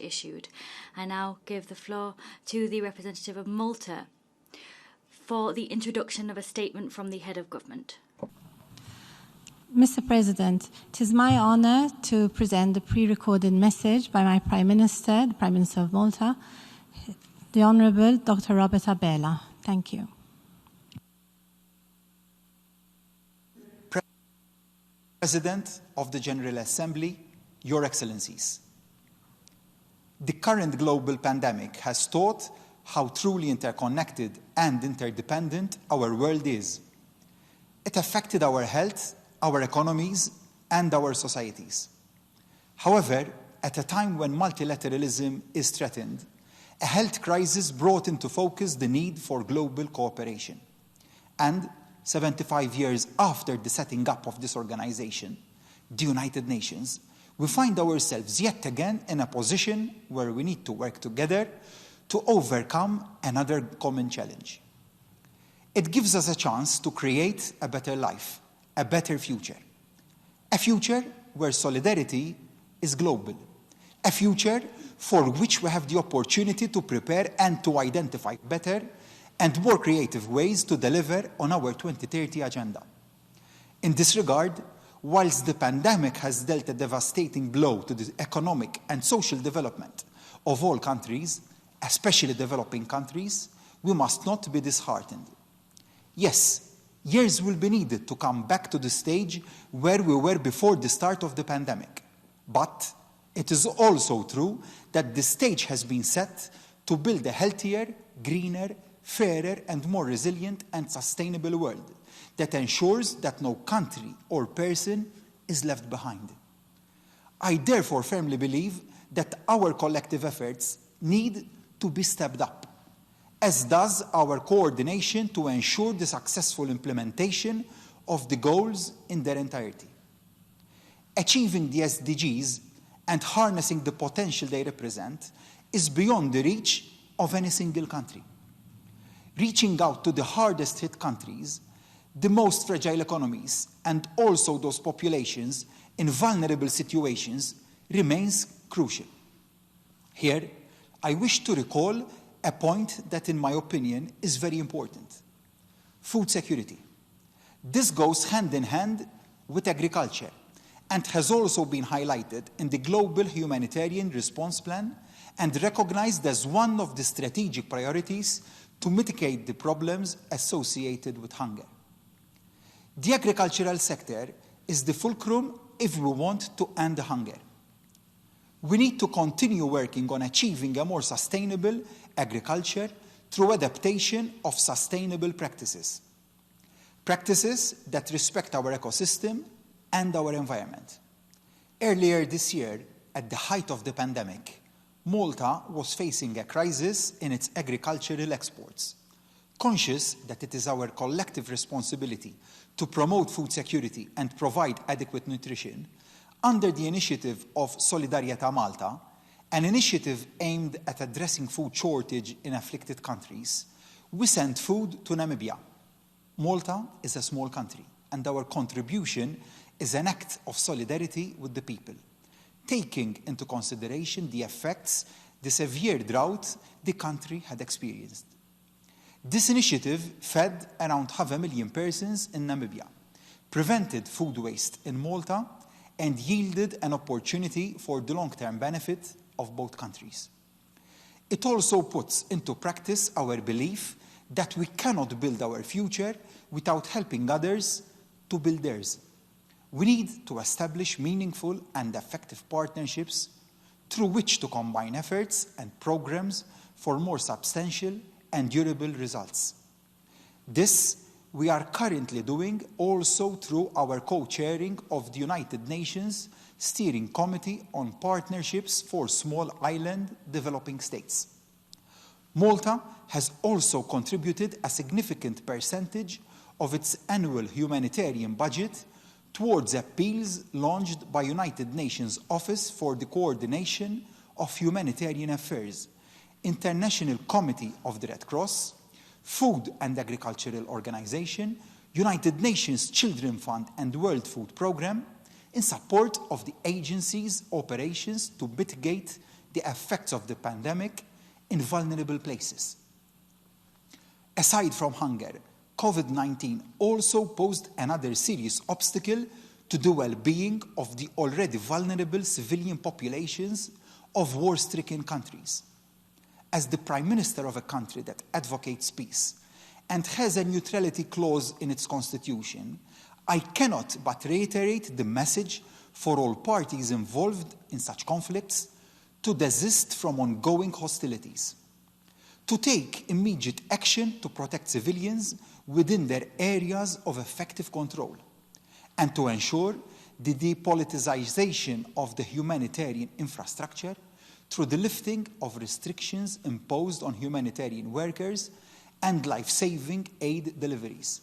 issued. I now give the floor to the representative of Malta for the introduction of a statement from the head of government. Mr. President, it is my honor to present the pre-recorded message by my Prime Minister, the Prime Minister of Malta, the Honourable Dr. Robert Abela. Thank you. President of the General Assembly, Your Excellencies. The current global pandemic has taught how truly interconnected and interdependent our world is. It affected our health, our economies, and our societies. However, at a time when multilateralism is threatened, a health crisis brought into focus the need for global cooperation. And 75 years after the setting up of this organization, the United Nations, we find ourselves yet again in a position where we need to work together to overcome another common challenge. It gives us a chance to create a better life, a better future. A future where solidarity is global. A future for which we have the opportunity to prepare and to identify better and more creative ways to deliver on our 2030 agenda. In this regard, whilst the pandemic has dealt a devastating blow to the economic and social development of all countries, especially developing countries, we must not be disheartened. Yes, years will be needed to come back to the stage where we were before the start of the pandemic. But it is also true that the stage has been set to build a healthier, greener, fairer and more resilient and sustainable world that ensures that no country or person is left behind. I therefore firmly believe that our collective efforts need to be stepped up, as does our coordination to ensure the successful implementation of the goals in their entirety. Achieving the SDGs and harnessing the potential they represent is beyond the reach of any single country. Reaching out to the hardest hit countries, the most fragile economies, and also those populations in vulnerable situations remains crucial. Here, I wish to recall a point that, in my opinion, is very important: food security. This goes hand in hand with agriculture and has also been highlighted in the Global Humanitarian Response Plan and recognized as one of the strategic priorities to mitigate the problems associated with hunger. The agricultural sector is the fulcrum if we want to end hunger. We need to continue working on achieving a more sustainable agriculture through adaptation of sustainable practices. Practices that respect our ecosystem and our environment. Earlier this year, at the height of the pandemic, Malta was facing a crisis in its agricultural exports. Conscious that it is our collective responsibility to promote food security and provide adequate nutrition, under the initiative of Solidarietà Malta, an initiative aimed at addressing food shortage in afflicted countries, we sent food to Namibia. Malta is a small country, and our contribution is an act of solidarity with the people, taking into consideration the effects the severe drought the country had experienced. This initiative fed around 500,000 persons in Namibia, prevented food waste in Malta, and yielded an opportunity for the long-term benefit of both countries. It also puts into practice our belief that we cannot build our future without helping others to build theirs. We need to establish meaningful and effective partnerships through which to combine efforts and programs for more substantial and durable results. This we are currently doing also through our co-chairing of the United Nations Steering Committee on Partnerships for Small Island Developing States. Malta has also contributed a significant percentage of its annual humanitarian budget towards appeals launched by United Nations Office for the Coordination of Humanitarian Affairs, International Committee of the Red Cross, Food and Agricultural Organization, United Nations Children Fund and World Food Programme, in support of the agency's operations to mitigate the effects of the pandemic in vulnerable places. Aside from hunger, COVID-19 also posed another serious obstacle to the well-being of the already vulnerable civilian populations of war-stricken countries. As the Prime Minister of a country that advocates peace and has a neutrality clause in its constitution, I cannot but reiterate the message for all parties involved in such conflicts to desist from ongoing hostilities, to take immediate action to protect civilians within their areas of effective control, and to ensure the depoliticization of the humanitarian infrastructure through the lifting of restrictions imposed on humanitarian workers and life-saving aid deliveries.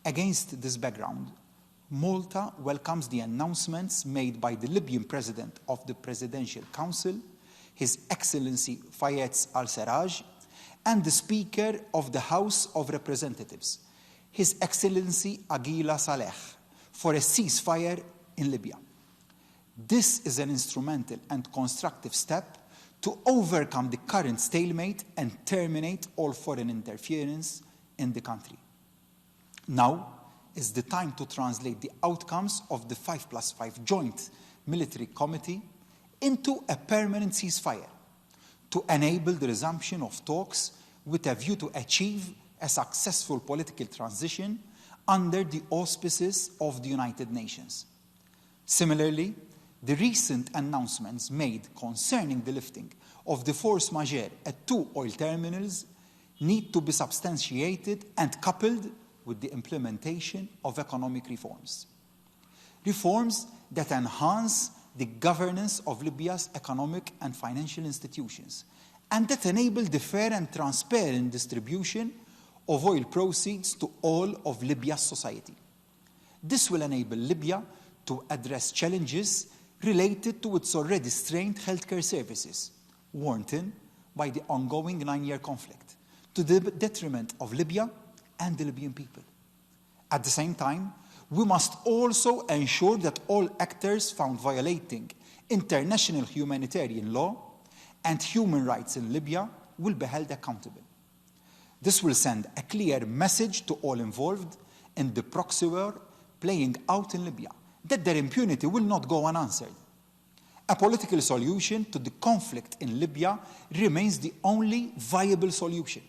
Against this background, Malta welcomes the announcements made by the Libyan President of the Presidential Council, His Excellency Fayez al-Sarraj, and the Speaker of the House of Representatives, His Excellency Aguila Saleh, for a ceasefire in Libya. This is an instrumental and constructive step to overcome the current stalemate and terminate all foreign interference in the country. Now is the time to translate the outcomes of the 5+5 Joint Military Committee into a permanent ceasefire, to enable the resumption of talks with a view to achieve a successful political transition under the auspices of the United Nations. Similarly, the recent announcements made concerning the lifting of the force majeure at 2 oil terminals need to be substantiated and coupled with the implementation of economic reforms. Reforms that enhance the governance of Libya's economic and financial institutions, and that enable the fair and transparent distribution of oil proceeds to all of Libya's society. This will enable Libya to address challenges related to its already strained healthcare services, worsened by the ongoing 9-year conflict, to the detriment of Libya and the Libyan people. At the same time, we must also ensure that all actors found violating international humanitarian law and human rights in Libya will be held accountable. This will send a clear message to all involved in the proxy war playing out in Libya, that their impunity will not go unanswered. A political solution to the conflict in Libya remains the only viable solution.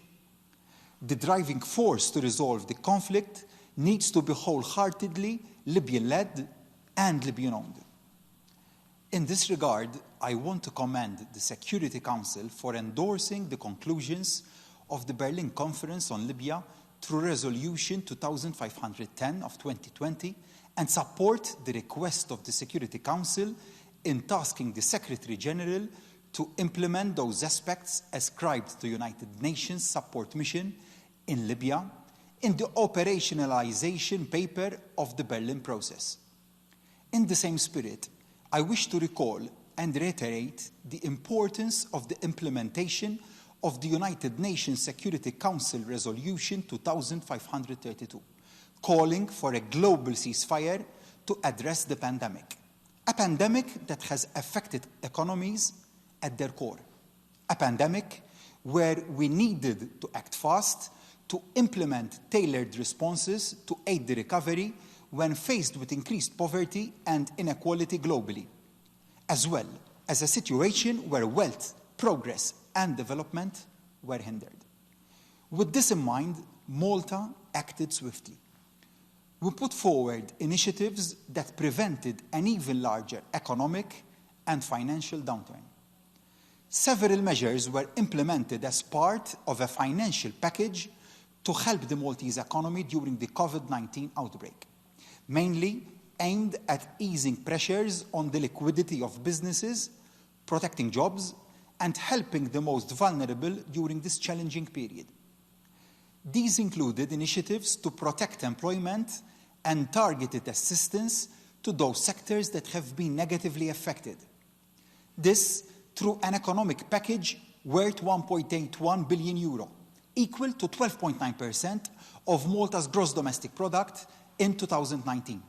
The driving force to resolve the conflict needs to be wholeheartedly Libyan-led and Libyan-owned. In this regard, I want to commend the Security Council for endorsing the conclusions of the Berlin Conference on Libya through Resolution 2510 of 2020 and support the request of the Security Council in tasking the Secretary General to implement those aspects ascribed to the United Nations Support Mission in Libya in the operationalization paper of the Berlin process. In the same spirit, I wish to recall and reiterate the importance of the implementation of the United Nations Security Council Resolution 2532, calling for a global ceasefire to address the pandemic. A pandemic that has affected economies at their core. A pandemic where we needed to act fast to implement tailored responses to aid the recovery when faced with increased poverty and inequality globally, as well as a situation where wealth, progress, and development were hindered. With this in mind, Malta acted swiftly. We put forward initiatives that prevented an even larger economic and financial downturn. Several measures were implemented as part of a financial package to help the Maltese economy during the COVID-19 outbreak, mainly aimed at easing pressures on the liquidity of businesses, protecting jobs, and helping the most vulnerable during this challenging period. These included initiatives to protect employment and targeted assistance to those sectors that have been negatively affected. This through an economic package worth €1.81 billion, equal to 12.9% of Malta's gross domestic product in 2019.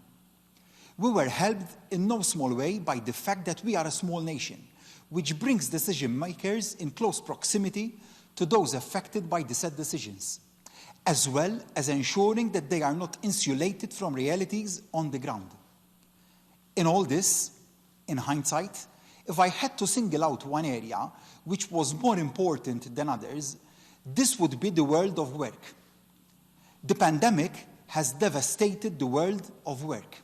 We were helped in no small way by the fact that we are a small nation, which brings decision makers in close proximity to those affected by the said decisions, as well as ensuring that they are not insulated from realities on the ground. In all this, in hindsight, if I had to single out one area which was more important than others, this would be the world of work. The pandemic has devastated the world of work,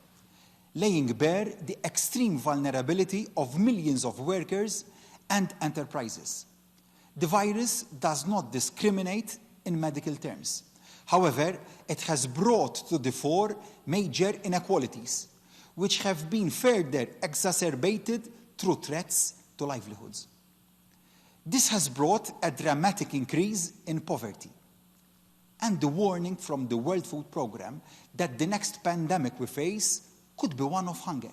laying bare the extreme vulnerability of millions of workers and enterprises. The virus does not discriminate in medical terms. However, it has brought to the fore major inequalities, which have been further exacerbated through threats to livelihoods. This has brought a dramatic increase in poverty and the warning from the World Food Programme that the next pandemic we face could be one of hunger.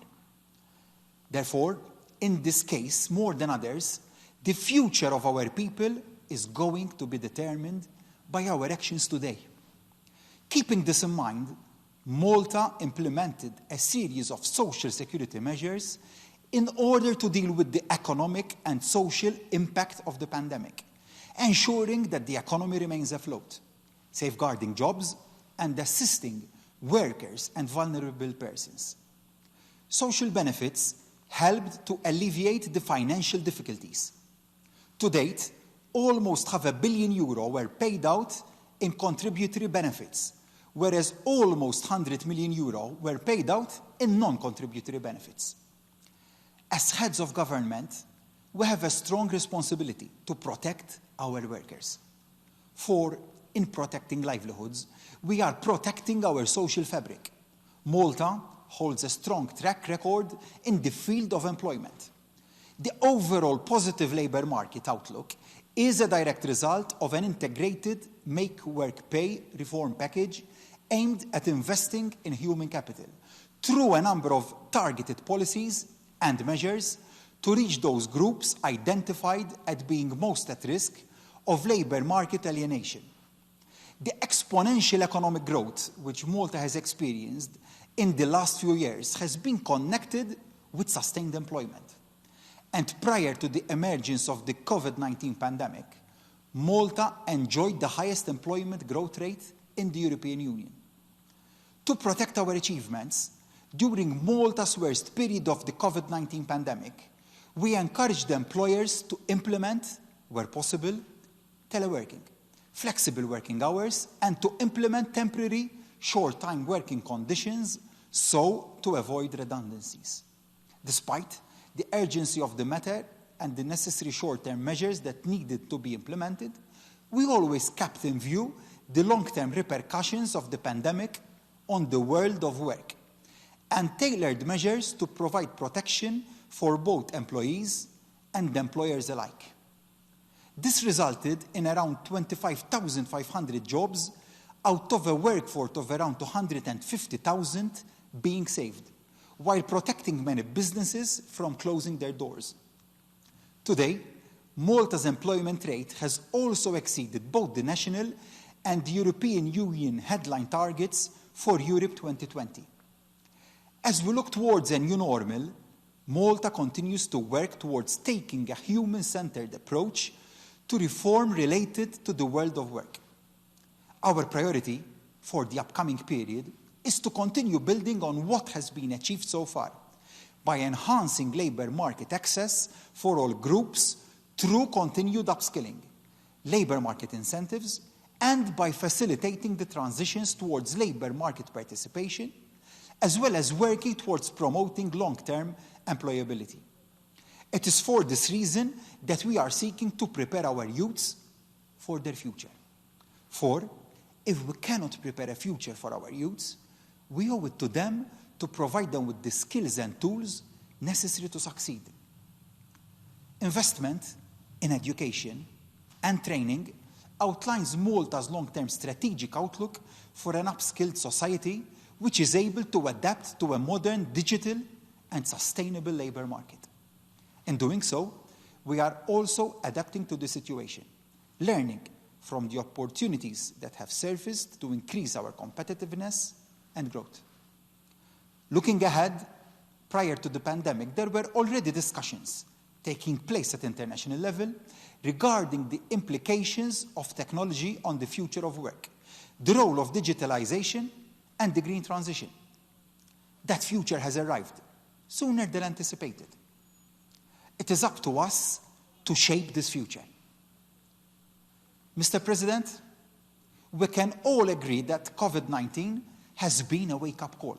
Therefore, in this case, more than others, the future of our people is going to be determined by our actions today. Keeping this in mind, Malta implemented a series of social security measures in order to deal with the economic and social impact of the pandemic, ensuring that the economy remains afloat, safeguarding jobs, and assisting workers and vulnerable persons. Social benefits helped to alleviate the financial difficulties. To date, almost €500 million were paid out in contributory benefits, whereas almost €100 million were paid out in non-contributory benefits. As heads of government, we have a strong responsibility to protect our workers. For in protecting livelihoods, we are protecting our social fabric. Malta holds a strong track record in the field of employment. The overall positive labour market outlook is a direct result of an integrated Make Work Pay reform package aimed at investing in human capital through a number of targeted policies and measures to reach those groups identified as being most at risk of labour market alienation. The exponential economic growth which Malta has experienced in the last few years has been connected with sustained employment. And prior to the emergence of the COVID-19 pandemic, Malta enjoyed the highest employment growth rate in the European Union. To protect our achievements, during Malta's worst period of the COVID-19 pandemic, we encouraged employers to implement, where possible, teleworking, flexible working hours, and to implement temporary short-time working conditions so to avoid redundancies. Despite the urgency of the matter and the necessary short-term measures that needed to be implemented, we always kept in view the long-term repercussions of the pandemic on the world of work and tailored measures to provide protection for both employees and employers alike. This resulted in around 25,500 jobs out of a workforce of around 250,000 being saved, while protecting many businesses from closing their doors. Today, Malta's employment rate has also exceeded both the national and the European Union headline targets for Europe 2020. As we look towards a new normal, Malta continues to work towards taking a human-centered approach to reform related to the world of work. Our priority for the upcoming period is to continue building on what has been achieved so far by enhancing labour market access for all groups through continued upskilling, labour market incentives, and by facilitating the transitions towards labour market participation, as well as working towards promoting long-term employability. It is for this reason that we are seeking to prepare our youths for their future. For if we cannot prepare a future for our youths, we owe it to them to provide them with the skills and tools necessary to succeed. Investment in education and training outlines Malta's long-term strategic outlook for an upskilled society which is able to adapt to a modern, digital, and sustainable labour market. In doing so, we are also adapting to the situation, learning from the opportunities that have surfaced to increase our competitiveness and growth. Looking ahead, prior to the pandemic, there were already discussions taking place at international level regarding the implications of technology on the future of work, the role of digitalization, and the green transition. That future has arrived sooner than anticipated. It is up to us to shape this future. Mr. President, we can all agree that COVID-19 has been a wake-up call.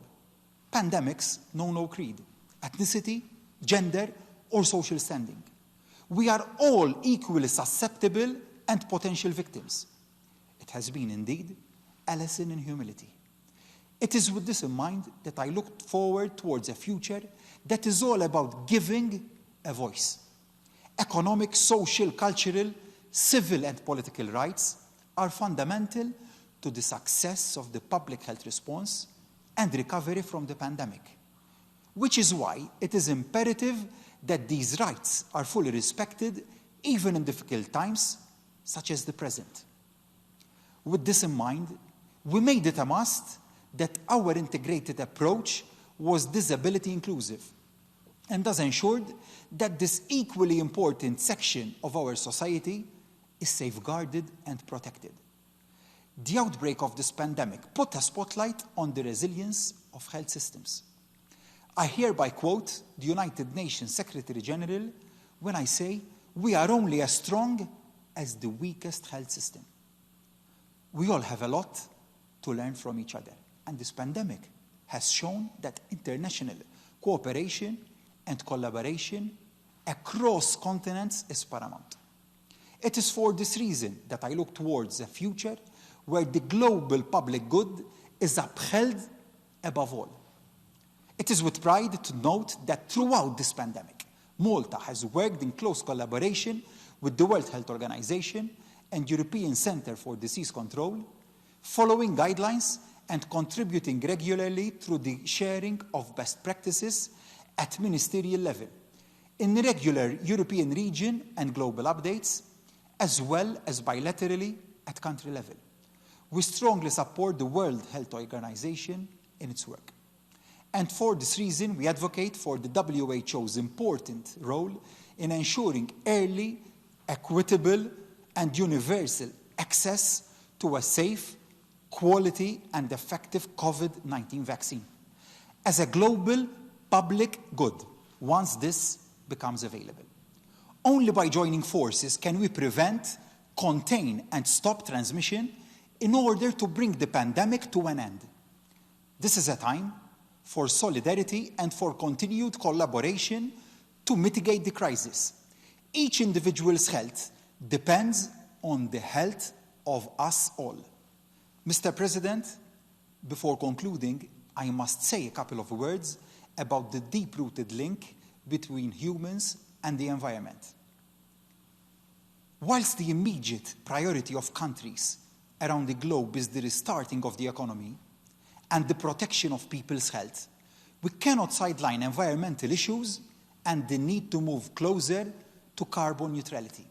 Pandemics know no creed, ethnicity, gender, or social standing. We are all equally susceptible and potential victims. It has been indeed a lesson in humility. It is with this in mind that I look forward towards a future that is all about giving a voice. Economic, social, cultural, civil, and political rights are fundamental to the success of the public health response and recovery from the pandemic, which is why it is imperative that these rights are fully respected even in difficult times such as the present. With this in mind, we made it a must that our integrated approach was disability inclusive and thus ensured that this equally important section of our society is safeguarded and protected. The outbreak of this pandemic put a spotlight on the resilience of health systems. I hereby quote the United Nations Secretary General when I say, "We are only as strong as the weakest health system." We all have a lot to learn from each other, and this pandemic has shown that international cooperation and collaboration across continents is paramount. It is for this reason that I look towards a future where the global public good is upheld above all. It is with pride to note that throughout this pandemic, Malta has worked in close collaboration with the World Health Organization and European Centre for Disease Control, following guidelines and contributing regularly through the sharing of best practices at ministerial level, in regular European region and global updates, as well as bilaterally at country level. We strongly support the World Health Organization in its work. And for this reason, we advocate for the WHO's important role in ensuring early, equitable, and universal access to a safe, quality, and effective COVID-19 vaccine as a global public good once this becomes available. Only by joining forces can we prevent, contain, and stop transmission in order to bring the pandemic to an end. This is a time for solidarity and for continued collaboration to mitigate the crisis. Each individual's health depends on the health of us all. Mr. President, before concluding, I must say a couple of words about the deep-rooted link between humans and the environment. Whilst the immediate priority of countries around the globe is the restarting of the economy and the protection of people's health, we cannot sideline environmental issues and the need to move closer to carbon neutrality.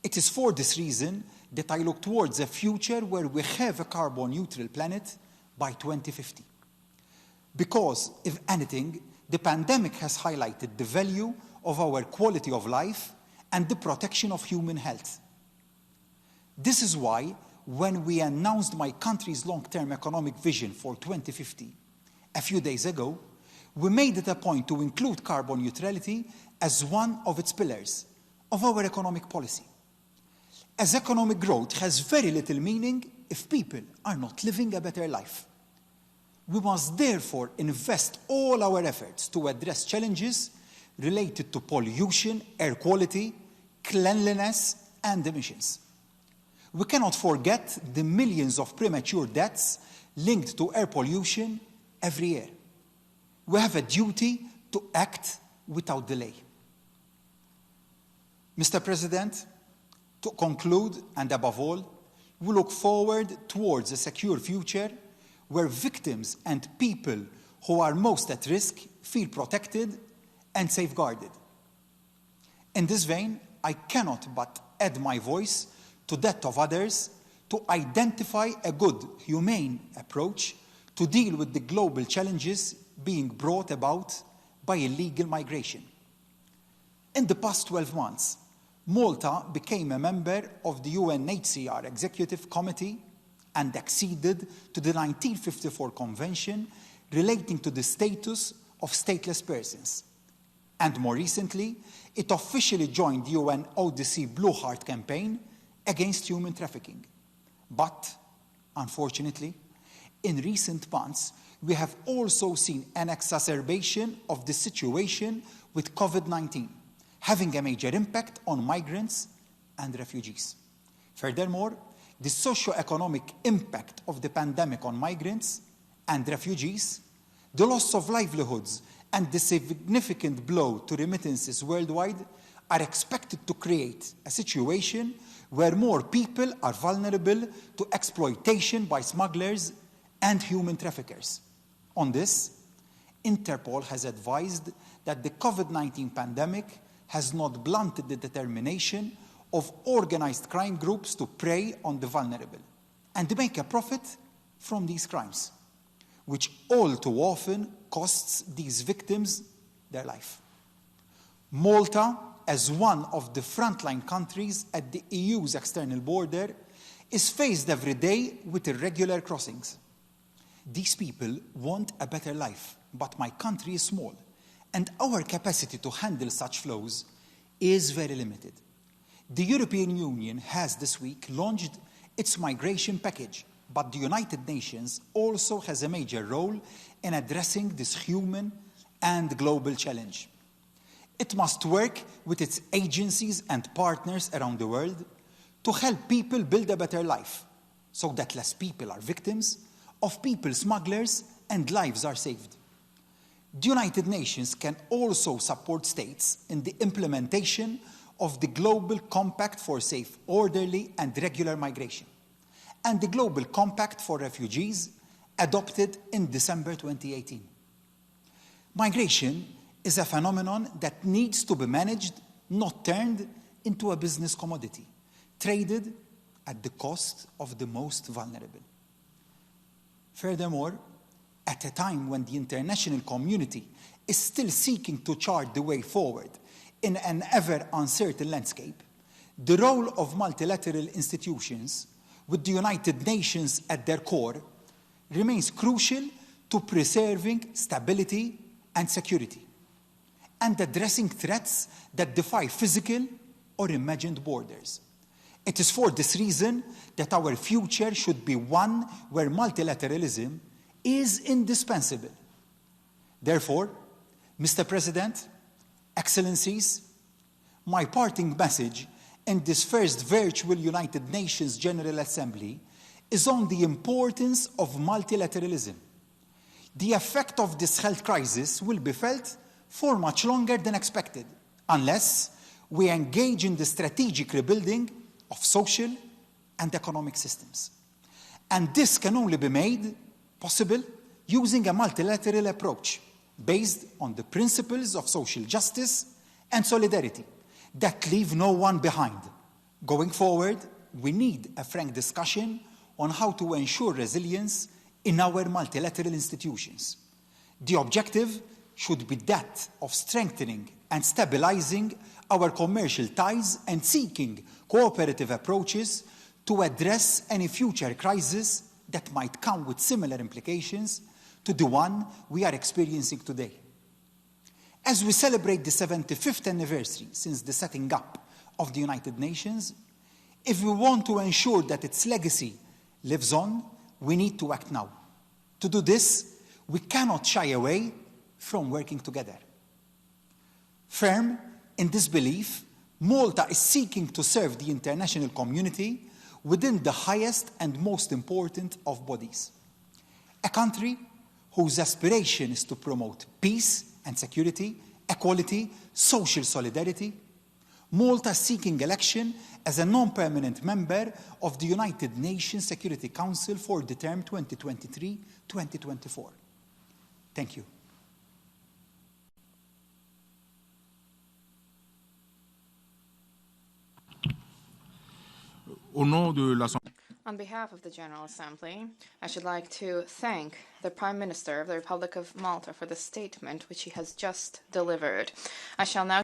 It is for this reason that I look towards a future where we have a carbon-neutral planet by 2050. Because, if anything, the pandemic has highlighted the value of our quality of life and the protection of human health. This is why, when we announced my country's long-term economic vision for 2050 a few days ago, we made it a point to include carbon neutrality as one of its pillars of our economic policy. As economic growth has very little meaning if people are not living a better life. We must therefore invest all our efforts to address challenges related to pollution, air quality, cleanliness, and emissions. We cannot forget the millions of premature deaths linked to air pollution every year. We have a duty to act without delay. Mr. President, to conclude, and above all, we look forward towards a secure future where victims and people who are most at risk feel protected and safeguarded. In this vein, I cannot but add my voice to that of others to identify a good, humane approach to deal with the global challenges being brought about by illegal migration. In the past 12 months, Malta became a member of the UNHCR Executive Committee and acceded to the 1954 Convention relating to the status of stateless persons. And more recently, it officially joined the UN ODC Blue Heart campaign against human trafficking. But, unfortunately, in recent months, we have also seen an exacerbation of the situation with COVID-19, having a major impact on migrants and refugees. Furthermore, the socio-economic impact of the pandemic on migrants and refugees, the loss of livelihoods, and the significant blow to remittances worldwide are expected to create a situation where more people are vulnerable to exploitation by smugglers and human traffickers. On this, Interpol has advised that the COVID-19 pandemic has not blunted the determination of organized crime groups to prey on the vulnerable and make a profit from these crimes, which all too often costs these victims their life. Malta, as one of the frontline countries at the EU's external border, is faced every day with irregular crossings. These people want a better life, but my country is small, and our capacity to handle such flows is very limited. The European Union has this week launched its migration package, but the United Nations also has a major role in addressing this human and global challenge. It must work with its agencies and partners around the world to help people build a better life, so that less people are victims of people smugglers and lives are saved. The United Nations can also support states in the implementation of the Global Compact for Safe, Orderly and Regular Migration and the Global Compact for Refugees adopted in December 2018. Migration is a phenomenon that needs to be managed, not turned into a business commodity, traded at the cost of the most vulnerable. Furthermore, at a time when the international community is still seeking to chart the way forward in an ever uncertain landscape, the role of multilateral institutions, with the United Nations at their core, remains crucial to preserving stability and security, and addressing threats that defy physical or imagined borders. It is for this reason that our future should be one where multilateralism is indispensable. Therefore, Mr. President, Excellencies, my parting message in this first virtual United Nations General Assembly is on the importance of multilateralism. The effect of this health crisis will be felt for much longer than expected, unless we engage in the strategic rebuilding of social and economic systems. And this can only be made possible using a multilateral approach based on the principles of social justice and solidarity that leave no one behind. Going forward, we need a frank discussion on how to ensure resilience in our multilateral institutions. The objective should be that of strengthening and stabilizing our commercial ties and seeking cooperative approaches to address any future crisis that might come with similar implications to the one we are experiencing today. As we celebrate the 75th anniversary since the setting up of the United Nations, if we want to ensure that its legacy lives on, we need to act now. To do this, we cannot shy away from working together. Firm in this belief, Malta is seeking to serve the international community within the highest and most important of bodies. A country whose aspiration is to promote peace and security, equality, social solidarity. Malta is seeking election as a non-permanent member of the United Nations Security Council for the term 2023-2024. Thank you. On behalf of the General Assembly, I should like to thank the Prime Minister of the Republic of Malta for the statement which he has just delivered. I shall now